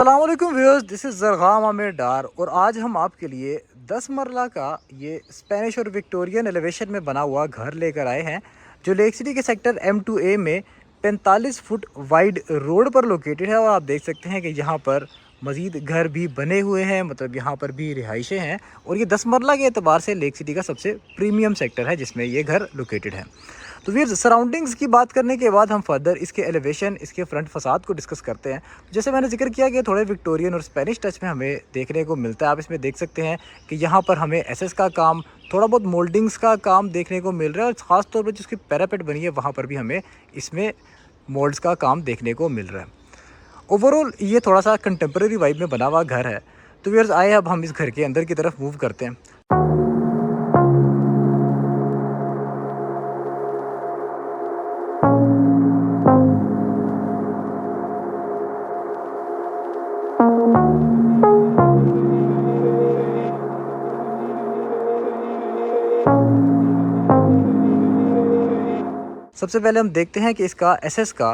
अस्सलाम वालेकुम viewers, this is ज़रग़ाम Aamir डार और आज हम आपके लिए 10 मरला का ये स्पेनिश और विक्टोरियन एलिवेशन में बना हुआ घर लेकर आए हैं जो लेक सिटी के सेक्टर M2A में 45 फुट वाइड रोड पर लोकेटेड है। और आप देख सकते हैं कि यहाँ पर मज़ीद घर भी बने हुए हैं, मतलब यहाँ पर भी रिहाइशें हैं। और ये 10 मरला के एतबार से लेक सिटी का सबसे प्रीमियम सेक्टर है जिसमें ये घर लोकेटेड है। तो फिर सराउंडिंग्स की बात करने के बाद हम फर्दर इसके एलिवेशन, इसके फ्रंट फसाद को डिस्कस करते हैं। जैसे मैंने जिक्र किया कि थोड़े विक्टोरियन और स्पेनिश टच में हमें देखने को मिलता है। आप इसमें देख सकते हैं कि यहाँ पर हमें एसएस का काम, थोड़ा बहुत मोल्डिंग्स का काम देखने को मिल रहा है और ख़ास तौर पर जिसकी पैरापेट बनी है वहाँ पर भी हमें इसमें मोल्ड्स का काम देखने को मिल रहा है। ओवरऑल ये थोड़ा सा कंटेम्प्रेरी वाइब में बना हुआ घर है। तो व्यूअर्स आए अब हम इस घर के अंदर की तरफ मूव करते हैं। सबसे पहले हम देखते हैं कि इसका एसएस का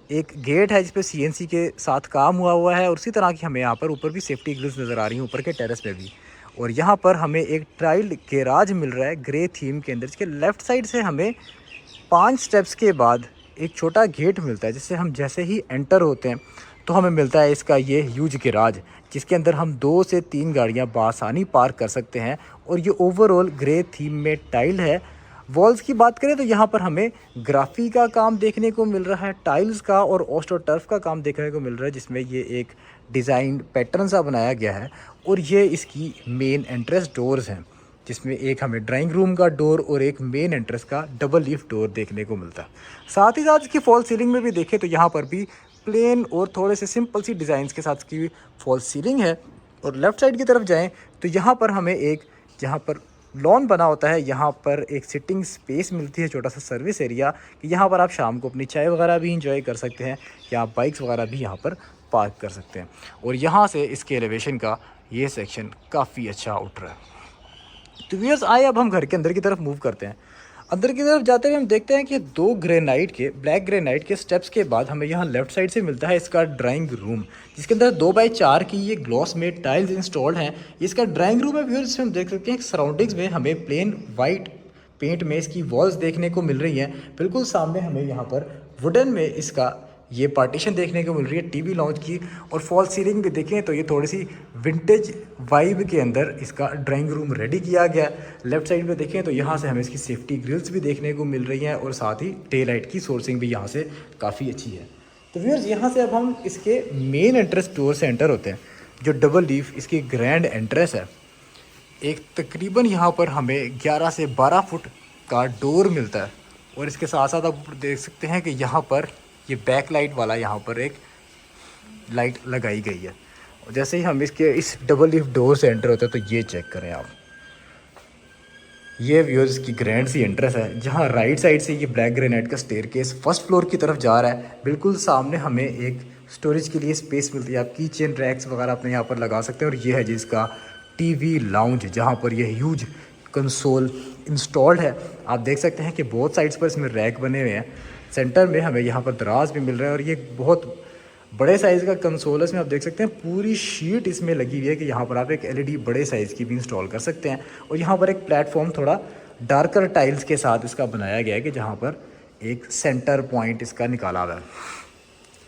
एक गेट है जिस पे सीएनसी के साथ काम हुआ है और उसी तरह की हमें यहाँ पर ऊपर भी सेफ्टी ग्रिल्स नज़र आ रही हैं ऊपर के टेरेस पे भी। और यहाँ पर हमें एक ट्राइल्ड गैराज मिल रहा है ग्रे थीम के अंदर, जिसके लेफ़्ट साइड से हमें 5 स्टेप्स के बाद एक छोटा गेट मिलता है जिससे हम जैसे ही एंटर होते हैं तो हमें मिलता है इसका ये ह्यूज गैराज, जिसके अंदर हम 2 से 3 गाड़ियाँ बआसानी पार्क कर सकते हैं। और ये ओवरऑल ग्रे थीम में टाइल है। वॉल्स की बात करें तो यहाँ पर हमें ग्राफी का काम देखने को मिल रहा है, टाइल्स का और ऑस्ट्रो टर्फ का काम देखने को मिल रहा है, जिसमें ये एक डिज़ाइन पैटर्न सा बनाया गया है। और ये इसकी मेन एंट्रेंस डोर्स हैं जिसमें एक हमें ड्राइंग रूम का डोर और एक मेन एंट्रेंस का डबल लीफ डोर देखने को मिलता है। साथ ही साथ इसकी फॉल सीलिंग में भी देखें तो यहाँ पर भी प्लेन और थोड़े से सिंपल सी डिज़ाइंस के साथ इसकी फॉल सीलिंग है। और लेफ़्ट साइड की तरफ जाएँ तो यहाँ पर हमें एक, जहाँ पर लॉन बना होता है, यहाँ पर एक सिटिंग स्पेस मिलती है, छोटा सा सर्विस एरिया कि यहाँ पर आप शाम को अपनी चाय वगैरह भी इंजॉय कर सकते हैं या आप बाइक्स वगैरह भी यहाँ पर पार्क कर सकते हैं। और यहाँ से इसके एलिवेशन का ये सेक्शन काफ़ी अच्छा उठ रहा है। तो व्यूअर्स आए अब हम घर के अंदर की तरफ मूव करते हैं। अंदर की तरफ जाते हुए हम देखते हैं कि 2 ब्लैक ग्रेनाइट के स्टेप्स के बाद हमें यहाँ लेफ्ट साइड से मिलता है इसका ड्राइंग रूम, जिसके अंदर 2x4 की ये ग्लॉस में टाइल्स इंस्टॉल्ड हैं। इसका ड्राइंग रूम है व्यूअर्स, जिसमें हम देख सकते हैं सराउंडिंग्स में हमें प्लेन वाइट पेंट में इसकी वॉल्स देखने को मिल रही हैं। बिल्कुल सामने हमें यहाँ पर वुडन में इसका ये पार्टीशन देखने को मिल रही है टीवी लॉन्च की। और फॉल सीलिंग भी देखें तो ये थोड़ी सी विंटेज वाइब के अंदर इसका ड्राइंग रूम रेडी किया गया। लेफ्ट साइड पे देखें तो यहाँ से हमें इसकी सेफ्टी ग्रिल्स भी देखने को मिल रही हैं और साथ ही डे लाइट की सोर्सिंग भी यहाँ से काफ़ी अच्छी है। तो व्यूअर्स यहाँ से अब हम इसके मेन एंट्रेंस डोर से एंटर होते हैं, जो डबल लीफ इसकी ग्रैंड एंट्रेंस है। एक तकरीबन यहाँ पर हमें 11 से 12 फुट का डोर मिलता है। और इसके साथ साथ आप देख सकते हैं कि यहाँ पर ये बैक लाइट वाला यहाँ पर एक लाइट लगाई गई है। और जैसे ही हम इसके इस डबल लीफ डोर से एंटर होते हैं तो ये चेक करें आप, ये व्यूअर्स की ग्रैंड सी एंट्रेंस है, जहाँ राइट साइड से ये ब्लैक ग्रेनाइट का स्टेयरकेस फर्स्ट फ्लोर की तरफ जा रहा है। बिल्कुल सामने हमें एक स्टोरेज के लिए स्पेस मिलती है, आप की चेन रैक्स वगैरह अपने यहाँ पर लगा सकते हैं। और ये है जिसका टीवी लाउंज, जहाँ पर ये ह्यूज कंसोल इंस्टॉल्ड है। आप देख सकते हैं कि बहुत साइड्स पर इसमें रैक बने हुए हैं। सेंटर में हमें यहाँ पर दराज भी मिल रहा है और ये बहुत बड़े साइज़ का कंसोल है। इसमें आप देख सकते हैं पूरी शीट इसमें लगी हुई है कि यहाँ पर आप एक एलईडी बड़े साइज़ की भी इंस्टॉल कर सकते हैं। और यहाँ पर एक प्लेटफॉर्म थोड़ा डार्कर टाइल्स के साथ इसका बनाया गया है कि जहाँ पर एक सेंटर पॉइंट इसका निकाला हुआ है।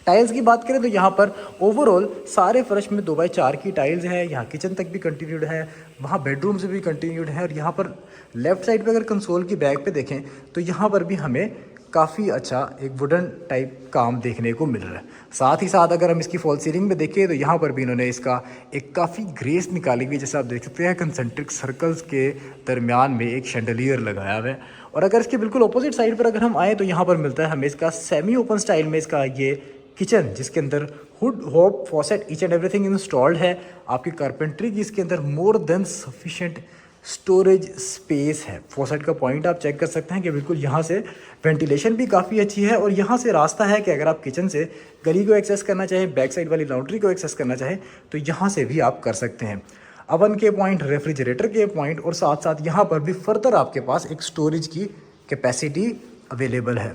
टाइल्स की बात करें तो यहाँ पर ओवरऑल सारे फर्श में 2x4 की टाइल्स है। यहाँ किचन तक भी कंटिन्यूड है, वहाँ बेडरूम से भी कंटिन्यूड है। और यहाँ पर लेफ़्ट साइड पे अगर कंसोल की बैक पे देखें तो यहाँ पर भी हमें काफ़ी अच्छा एक वुडन टाइप काम देखने को मिल रहा है। साथ ही साथ अगर हम इसकी फॉल सीलिंग में देखें तो यहाँ पर भी इन्होंने इसका एक काफ़ी ग्रेस निकाली हुई है। जैसे आप देख सकते हैं कंसेंट्रिक सर्कल्स के दरमियान में एक शैंडलियर लगाया हुआ है। और अगर इसके बिल्कुल अपोजिट साइड पर अगर हम आएँ तो यहाँ पर मिलता है हमें इसका सेमी ओपन स्टाइल में इसका ये किचन, जिसके अंदर hood hob faucet each and everything installed है। आपकी कारपेंट्री की इसके अंदर more than sufficient storage space है। फॉसेट का पॉइंट आप चेक कर सकते हैं कि बिल्कुल यहाँ से वेंटिलेशन भी काफ़ी अच्छी है। और यहाँ से रास्ता है कि अगर आप किचन से गली को एक्सेस करना चाहें, बैक साइड वाली लॉन्ड्री को एक्सेस करना चाहें तो यहाँ से भी आप कर सकते हैं। अवन के पॉइंट, रेफ्रिजरेटर के पॉइंट और साथ साथ यहाँ पर भी फर्दर आपके पास एक स्टोरेज की कैपेसिटी अवेलेबल है।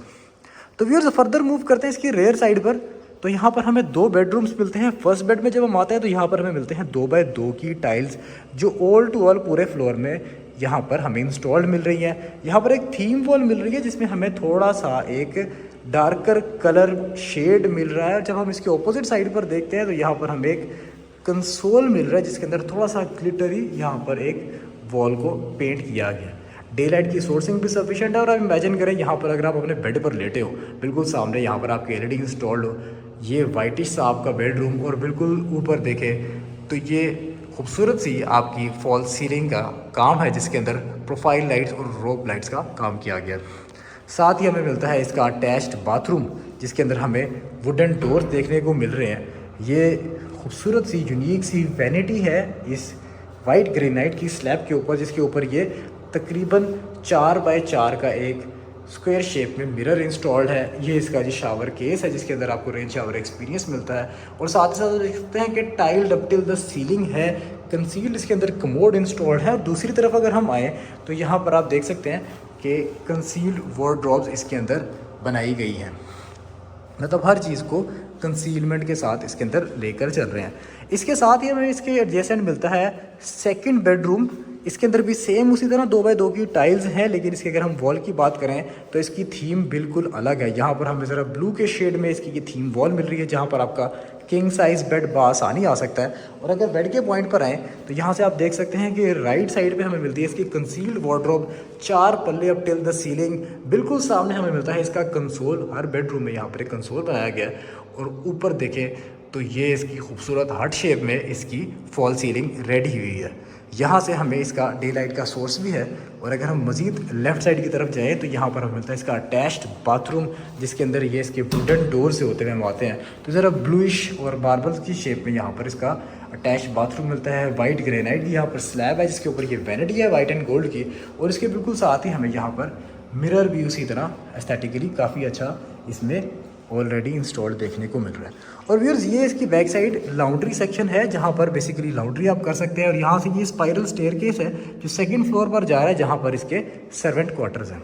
तो व्यूअर्स फर्दर मूव करते हैं इसकी रेयर साइड पर। तो यहाँ पर हमें 2 बेडरूम्स मिलते हैं। फर्स्ट बेड में जब हम आते हैं तो यहाँ पर हमें मिलते हैं 2x2 की टाइल्स, जो ऑल टू ऑल पूरे फ्लोर में यहाँ पर हमें इंस्टॉल्ड मिल रही है। यहाँ पर एक थीम वॉल मिल रही है जिसमें हमें थोड़ा सा एक डार्कर कलर शेड मिल रहा है। जब हम इसके ऑपोजिट साइड पर देखते हैं तो यहाँ पर हमें एक कंसोल मिल रहा है जिसके अंदर थोड़ा सा ग्लिटरी यहाँ पर एक वॉल को पेंट किया गया। डे लाइट की सोर्सिंग भी सफिशिएंट है। और आप इमेजिन करें यहाँ पर अगर आप अपने बेड पर लेटे हो, बिल्कुल सामने यहाँ पर आपके एलईडी इंस्टॉल्ड हो, ये वाइटिश सा आपका बेडरूम, और बिल्कुल ऊपर देखें तो ये खूबसूरत सी आपकी फॉल सीलिंग का काम है जिसके अंदर प्रोफाइल लाइट्स और रोप लाइट्स का काम किया गया। साथ ही हमें मिलता है इसका अटैच्ड बाथरूम जिसके अंदर हमें वुडन डोर्स देखने को मिल रहे हैं। ये खूबसूरत सी यूनिक सी वैनिटी है इस वाइट ग्रेनाइट की स्लैब के ऊपर, जिसके ऊपर ये तकरीबन 4x4 का एक स्क्वायर शेप में मिरर इंस्टॉल्ड है। ये इसका जो शावर केस है जिसके अंदर आपको रेन शावर एक्सपीरियंस मिलता है। और साथ ही साथ देख सकते हैं कि tiled up till the ceiling है, कंसील्ड इसके अंदर कमोड इंस्टॉल्ड है। और दूसरी तरफ अगर हम आएँ तो यहाँ पर आप देख सकते हैं कि कंसील्ड वार्डरोब्स इसके अंदर बनाई गई हैं। मतलब हर चीज़ को कंसीलमेंट के साथ इसके अंदर लेकर चल रहे हैं। इसके साथ ही हमें इसके एडजेसेंट मिलता है सेकंड बेडरूम। इसके अंदर भी सेम उसी तरह 2x2 की टाइल्स हैं, लेकिन इसके अगर हम वॉल की बात करें तो इसकी थीम बिल्कुल अलग है। यहाँ पर हमें ज़रा ब्लू के शेड में इसकी ये थीम वॉल मिल रही है जहाँ पर आपका किंग साइज़ बेड बासानी आ सकता है। और अगर बेड के पॉइंट पर आएँ तो यहाँ से आप देख सकते हैं कि राइट साइड पे हमें मिलती है इसकी concealed wardrobe, 4 Palle up till the ceiling. बिल्कुल सामने हमें मिलता है इसका कंसोल। हर बेडरूम में यहाँ पर एक कंसोल बनाया गया है। और ऊपर देखें तो ये इसकी खूबसूरत हार्ट शेप में इसकी फॉल सीलिंग रेडी हुई है। यहाँ से हमें इसका डे लाइट का सोर्स भी है। और अगर हम मज़ीद लेफ़्ट साइड की तरफ जाएँ तो यहाँ पर हमें मिलता है इसका अटैच्ड बाथरूम जिसके अंदर ये इसके वुडन डोर से होते हुए हम आते हैं तो ज़रा ब्लूइश और मार्बल्स की शेप में यहाँ पर इसका अटैच्ड बाथरूम मिलता है। वाइट ग्रेनाइट की यहाँ पर स्लैब है जिसके ऊपर ये वैनिटी है वाइट एंड गोल्ड की। और इसके बिल्कुल साथ ही हमें यहाँ पर मिरर भी उसी तरह एस्थेटिकली काफ़ी अच्छा इसमें ऑलरेडी इंस्टॉल्ड देखने को मिल रहा है। और व्यूअर्स ये इसकी बैक साइड लॉन्ड्री सेक्शन है जहाँ पर बेसिकली लॉन्ड्री आप कर सकते हैं। और यहाँ से ये स्पाइरल स्टेयरकेस है जो सेकंड फ्लोर पर जा रहा है जहाँ पर इसके सर्वेंट क्वार्टर्स हैं।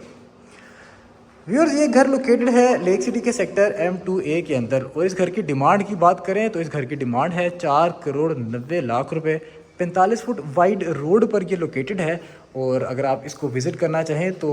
व्यूअर्स ये घर लोकेटेड है लेक सिटी के सेक्टर M2A के अंदर। और इस घर की डिमांड की बात करें तो इस घर की डिमांड है 4,90,00,000 रुपये। 45 फुट वाइड रोड पर ये लोकेटेड है। और अगर आप इसको विज़िट करना चाहें तो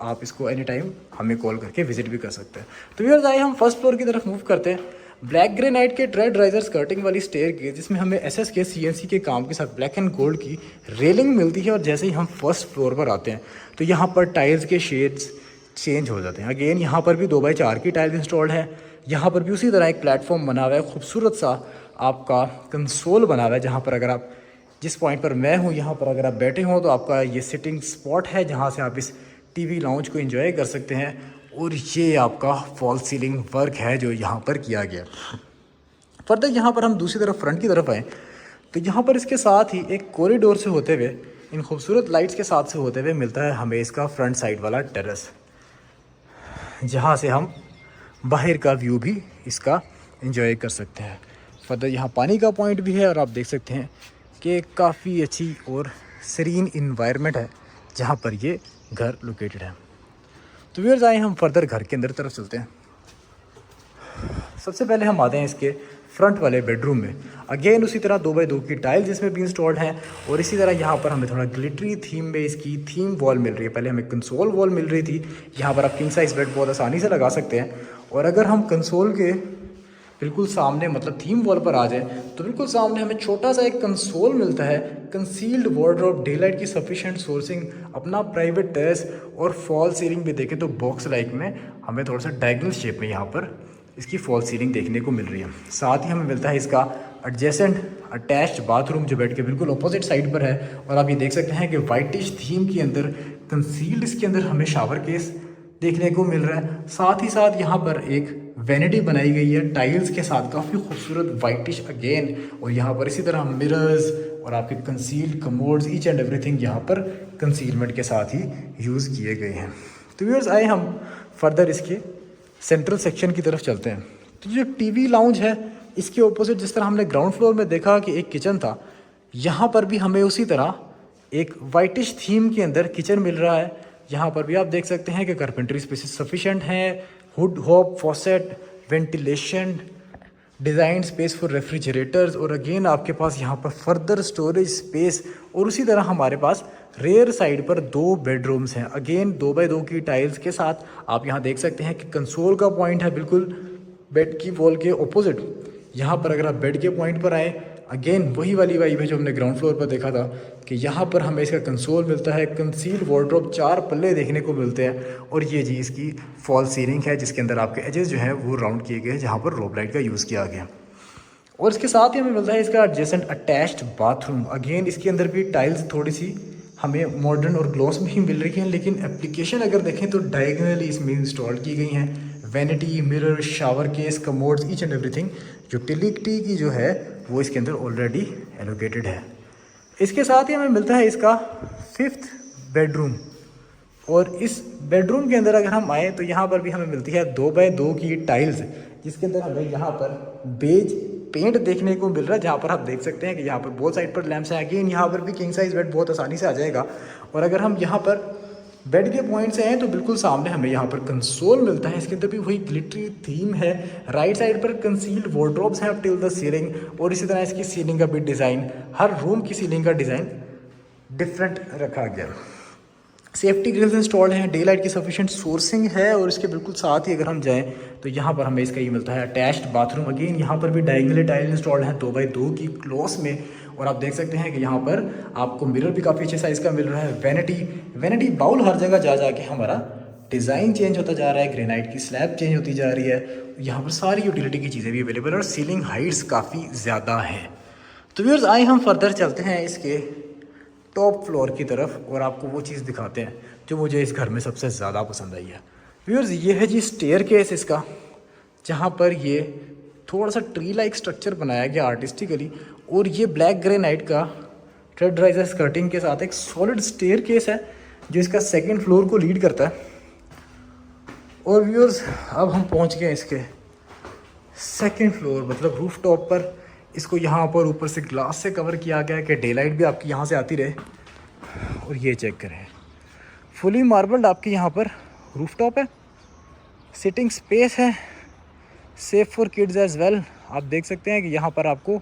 आप इसको एनी टाइम हमें कॉल करके विज़िट भी कर सकते हैं। तो व्यूअर्स आइए हम फर्स्ट फ्लोर की तरफ मूव करते हैं। ब्लैक ग्रेनाइट के ट्रेड राइजर स्कर्टिंग वाली स्टेयर के जिसमें हमें SS के CNC के काम के साथ ब्लैक एंड गोल्ड की रेलिंग मिलती है। और जैसे ही हम फर्स्ट फ्लोर पर आते हैं तो यहाँ पर टाइल्स के शेड्स चेंज हो जाते हैं। अगेन यहाँ पर भी 2x4 की टाइल्स इंस्टॉल्ड है। यहाँ पर भी उसी तरह एक प्लेटफॉर्म बना हुआ है, खूबसूरत सा आपका कंसोल बना हुआ है जहाँ पर अगर आप जिस पॉइंट पर मैं हूँ यहाँ पर अगर आप बैठे हों तो आपका ये सिटिंग स्पॉट है जहाँ से आप इस TV लाउंज को एंजॉय कर सकते हैं। और ये आपका फॉल सीलिंग वर्क है जो यहाँ पर किया गया। फर्दर यहाँ पर हम दूसरी तरफ फ्रंट की तरफ आएँ तो यहाँ पर इसके साथ ही एक कॉरिडोर से होते हुए इन खूबसूरत लाइट्स के साथ से होते हुए मिलता है हमें इसका फ्रंट साइड वाला टेरेस, जहाँ से हम बाहर का व्यू भी इसका एंजॉय कर सकते हैं। फर्दर यहाँ पानी का पॉइंट भी है और आप देख सकते हैं कि काफ़ी अच्छी और सीरीन इन्वायरमेंट है जहाँ पर ये घर लोकेटेड है। तो व्यूअर्स आए हम फर्दर घर के अंदर तरफ चलते हैं। सबसे पहले हम आते हैं इसके फ्रंट वाले बेडरूम में। अगेन उसी तरह 2x2 की टाइल्स इसमें भी इंस्टॉल्ड हैं। और इसी तरह यहाँ पर हमें थोड़ा ग्लिटरी थीम में इसकी थीम वॉल मिल रही है। पहले हमें कंसोल वॉल मिल रही थी, यहाँ पर आप किंग साइज बेड बहुत आसानी से लगा सकते हैं। और अगर हम कंसोल के बिल्कुल सामने मतलब थीम वॉल पर आ जाए तो बिल्कुल सामने हमें छोटा सा एक कंसोल मिलता है, कंसील्ड वार्डरोब, डे लाइट की सफिशिएंट सोर्सिंग, अपना प्राइवेट टेरेस और फॉल सीलिंग भी देखें तो बॉक्स लाइक में हमें थोड़ा सा डायगोनल शेप में यहाँ पर इसकी फॉल सीलिंग देखने को मिल रही है। साथ ही हमें मिलता है इसका एडजेसेंट अटैच्ड बाथरूम जो बेड के बिल्कुल अपोजिट साइड पर है। और आप ये देख सकते हैं कि वाइटिश थीम के अंदर कंसील्ड इसके अंदर हमें शावर केस देखने को मिल रहा है। साथ ही साथ यहाँ पर एक वैनिटी बनाई गई है टाइल्स के साथ, काफ़ी खूबसूरत वाइटिश अगेन। और यहाँ पर इसी तरह मिरर्स और आपके concealed commodes each and everything यहाँ पर कंसीलमेंट के साथ ही यूज़ किए गए हैं। तो व्यूअर्स आए हम फर्दर इसके सेंट्रल सेक्शन की तरफ चलते हैं। तो जो TV लाउंज है इसके ऑपोजिट जिस तरह हमने ग्राउंड फ्लोर में देखा कि एक किचन था, यहाँ पर भी हमें उसी तरह एक वाइटिश थीम के अंदर किचन मिल रहा है। यहाँ पर भी आप देख सकते हैं कि कारपेंटरी स्पेसेस सफिशिएंट हैं, hood hob, faucet, ventilation, design space for refrigerators, और अगेन आपके पास यहाँ पर फर्दर स्टोरेज स्पेस। और उसी तरह हमारे पास रेयर साइड पर 2 बेडरूम्स हैं, अगेन 2x2 की टाइल्स के साथ। आप यहाँ देख सकते हैं कि कंसोल का पॉइंट है बिल्कुल बेड की वॉल के ऑपोजिट। यहाँ पर अगर आप बेड के पॉइंट पर आए, अगेन वही वाली वाइब है जो हमने ग्राउंड फ्लोर पर देखा था कि यहाँ पर हमें इसका कंसोल मिलता है, कंसील वार्डरोब, 4 पल्ले देखने को मिलते हैं। और ये जी इसकी फॉल सीलिंग है जिसके अंदर आपके एजेस जो हैं वो राउंड किए गए हैं, जहाँ पर रोब लाइट का यूज़ किया गया। और इसके साथ ही हमें मिलता है इसका एडजेसेंट अटैच्ड बाथरूम। अगेन इसके अंदर भी टाइल्स थोड़ी सी हमें मॉडर्न और ग्लॉस में ही मिल रही हैं, लेकिन एप्लीकेशन अगर देखें तो डायगनली इसमें इंस्टॉल की गई हैं। Vanity, mirror, shower case, commodes, each and everything. Utility की जो है वो इसके अंदर ऑलरेडी एलोकेटेड है। इसके साथ ही हमें मिलता है इसका 5th बेडरूम। और इस बेडरूम के अंदर अगर हम आए तो यहाँ पर भी हमें मिलती है 2x2 की टाइल्स, जिसके अंदर हमें यहाँ पर बेज पेंट देखने को मिल रहा है, जहाँ पर आप देख सकते हैं कि यहाँ पर बोथ साइड पर लैंप्स हैं। अगेन यहाँ पर भी किंग साइज बेड बहुत आसानी से आ जाएगा। और अगर हम यहाँ पर बेड के पॉइंट से हैं तो बिल्कुल सामने हमें यहाँ पर कंसोल मिलता है। इसके अंदर भी वही ग्लिटरी थीम है। राइट साइड पर कंसील्ड वार्डरोब्स हैं अप टिल द सीलिंग। और इसी तरह इसकी सीलिंग का भी डिज़ाइन, हर रूम की सीलिंग का डिज़ाइन डिफरेंट रखा गया। सेफ्टी ग्रिल्स इंस्टॉल्ड हैं, डे लाइट की सफिशिएंट सोर्सिंग है। और इसके बिल्कुल साथ ही अगर हम जाएं तो यहाँ पर हमें इसका ये मिलता है अटैच्ड बाथरूम। अगेन यहाँ पर भी डायगनली टाइल इंस्टॉल्ड हैं 2x2 की क्लॉस में। और आप देख सकते हैं कि यहाँ पर आपको मिरर भी काफ़ी अच्छे साइज़ का मिल रहा है। वैनिटी बाउल हर जगह जा जाके हमारा डिज़ाइन चेंज होता जा रहा है, ग्रेनाइट की स्लैब चेंज होती जा रही है। यहाँ पर सारी यूटिलिटी की चीज़ें भी अवेलेबल है और सीलिंग हाइट्स काफ़ी ज़्यादा हैं। तो व्यूअर्स आए हम फर्दर चलते हैं इसके टॉप फ्लोर की तरफ और आपको वो चीज़ दिखाते हैं जो मुझे इस घर में सबसे ज़्यादा पसंद आई है। व्यूअर्स ये है जी स्टेयर केस इसका, जहाँ पर ये थोड़ा सा ट्री लाइक स्ट्रक्चर बनाया गया आर्टिस्टिकली। और ये ब्लैक ग्रेनाइट का थ्रेड राइजर स्कर्टिंग के साथ एक सॉलिड स्टेयर केस है जो इसका 2nd फ्लोर को लीड करता है। और व्यूअर्स अब हम पहुँच गए इसके 2nd फ्लोर, मतलब रूफ टॉप पर। इसको यहाँ पर ऊपर से ग्लास से कवर किया गया है कि डे लाइट भी आपकी यहाँ से आती रहे। और ये चेक करें, फुली मार्बल्ड आपकी यहाँ पर रूफ टॉप है, सिटिंग स्पेस है, safe for kids as well. आप देख सकते हैं कि यहाँ पर आपको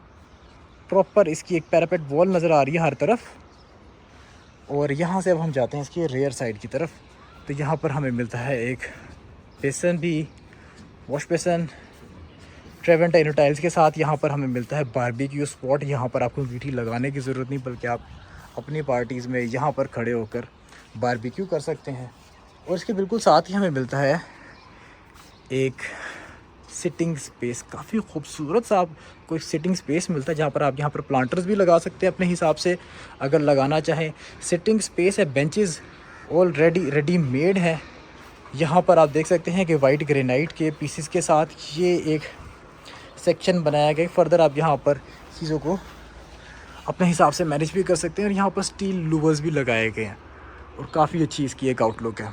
प्रॉपर इसकी एक पैरापेट वॉल नज़र आ रही है हर तरफ। और यहाँ से अब हम जाते हैं इसकी रेयर साइड की तरफ। तो यहाँ पर हमें मिलता है एक बेसन भी, वॉश बेसन, ट्रेवेंटाइनो टाइल्स के साथ। यहाँ पर हमें मिलता है बारबेक्यू स्पॉट। यहाँ पर आपको गिटी लगाने की ज़रूरत नहीं, बल्कि आप अपनी पार्टीज़ में यहाँ पर खड़े होकर बारबेक्यू कर सकते हैं। और इसके बिल्कुल साथ ही हमें मिलता है एक सिटिंग स्पेस, काफ़ी खूबसूरत सा आपको सिटिंग स्पेस मिलता है, जहाँ पर आप यहाँ पर प्लांटर्स भी लगा सकते हैं अपने हिसाब से अगर लगाना चाहें। सिटिंग स्पेस है, बेंचेस ऑलरेडी रेडी मेड है। यहाँ पर आप देख सकते हैं कि वाइट ग्रेनाइट के पीसेस के साथ ये एक सेक्शन बनाया गया। फर्दर आप यहाँ पर चीज़ों को अपने हिसाब से मैनेज भी कर सकते हैं। और यहाँ पर स्टील लूवर्स भी लगाए गए हैं और काफ़ी अच्छी इसकी एक आउटलुक है।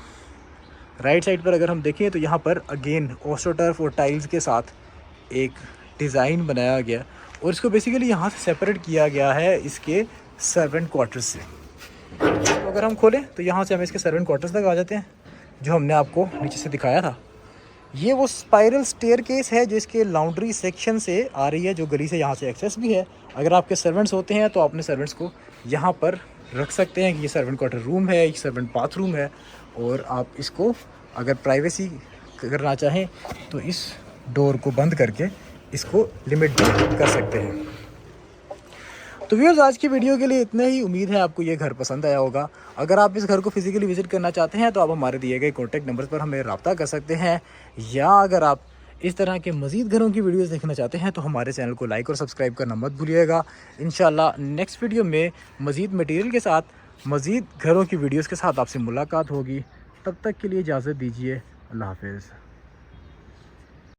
राइट साइड पर अगर हम देखें तो यहाँ पर अगेन ऑस्ट्रोटर्फ और टाइल्स के साथ एक डिज़ाइन बनाया गया और इसको बेसिकली यहाँ से सेपरेट किया गया है इसके सर्वेंट क्वार्टर्स से। तो अगर हम खोलें तो यहाँ से हम इसके सर्वेंट क्वार्टर्स तक आ जाते हैं जो हमने आपको नीचे से दिखाया था। ये वो स्पाइरल स्टेयर केस है जो इसके लॉन्ड्री सेक्शन से आ रही है, जो गली से यहाँ से एक्सेस भी है। अगर आपके सर्वेंट्स होते हैं तो अपने सर्वेंट्स को यहाँ पर रख सकते हैं कि ये सर्वेंट क्वार्टर रूम है, ये सर्वेंट बाथरूम है। और आप इसको अगर प्राइवेसी करना चाहें तो इस डोर को बंद करके इसको लिमिट कर सकते हैं। तो व्यूअर्स आज की वीडियो के लिए इतना ही। उम्मीद है आपको ये घर पसंद आया होगा। अगर आप इस घर को फिजिकली विजिट करना चाहते हैं तो आप हमारे दिए गए कॉन्टैक्ट नंबर पर हमें रब्ता कर सकते हैं, या अगर आप इस तरह के मज़ीद घरों की वीडियोस देखना चाहते हैं तो हमारे चैनल को लाइक और सब्सक्राइब करना मत भूलिएगा। इंशाल्लाह नेक्स्ट वीडियो में मज़ीद मटेरियल के साथ, मज़ीद घरों की वीडियोज़ के साथ आपसे मुलाकात होगी। तब तक के लिए इजाज़त दीजिए। अल्लाह हाफ़िज़।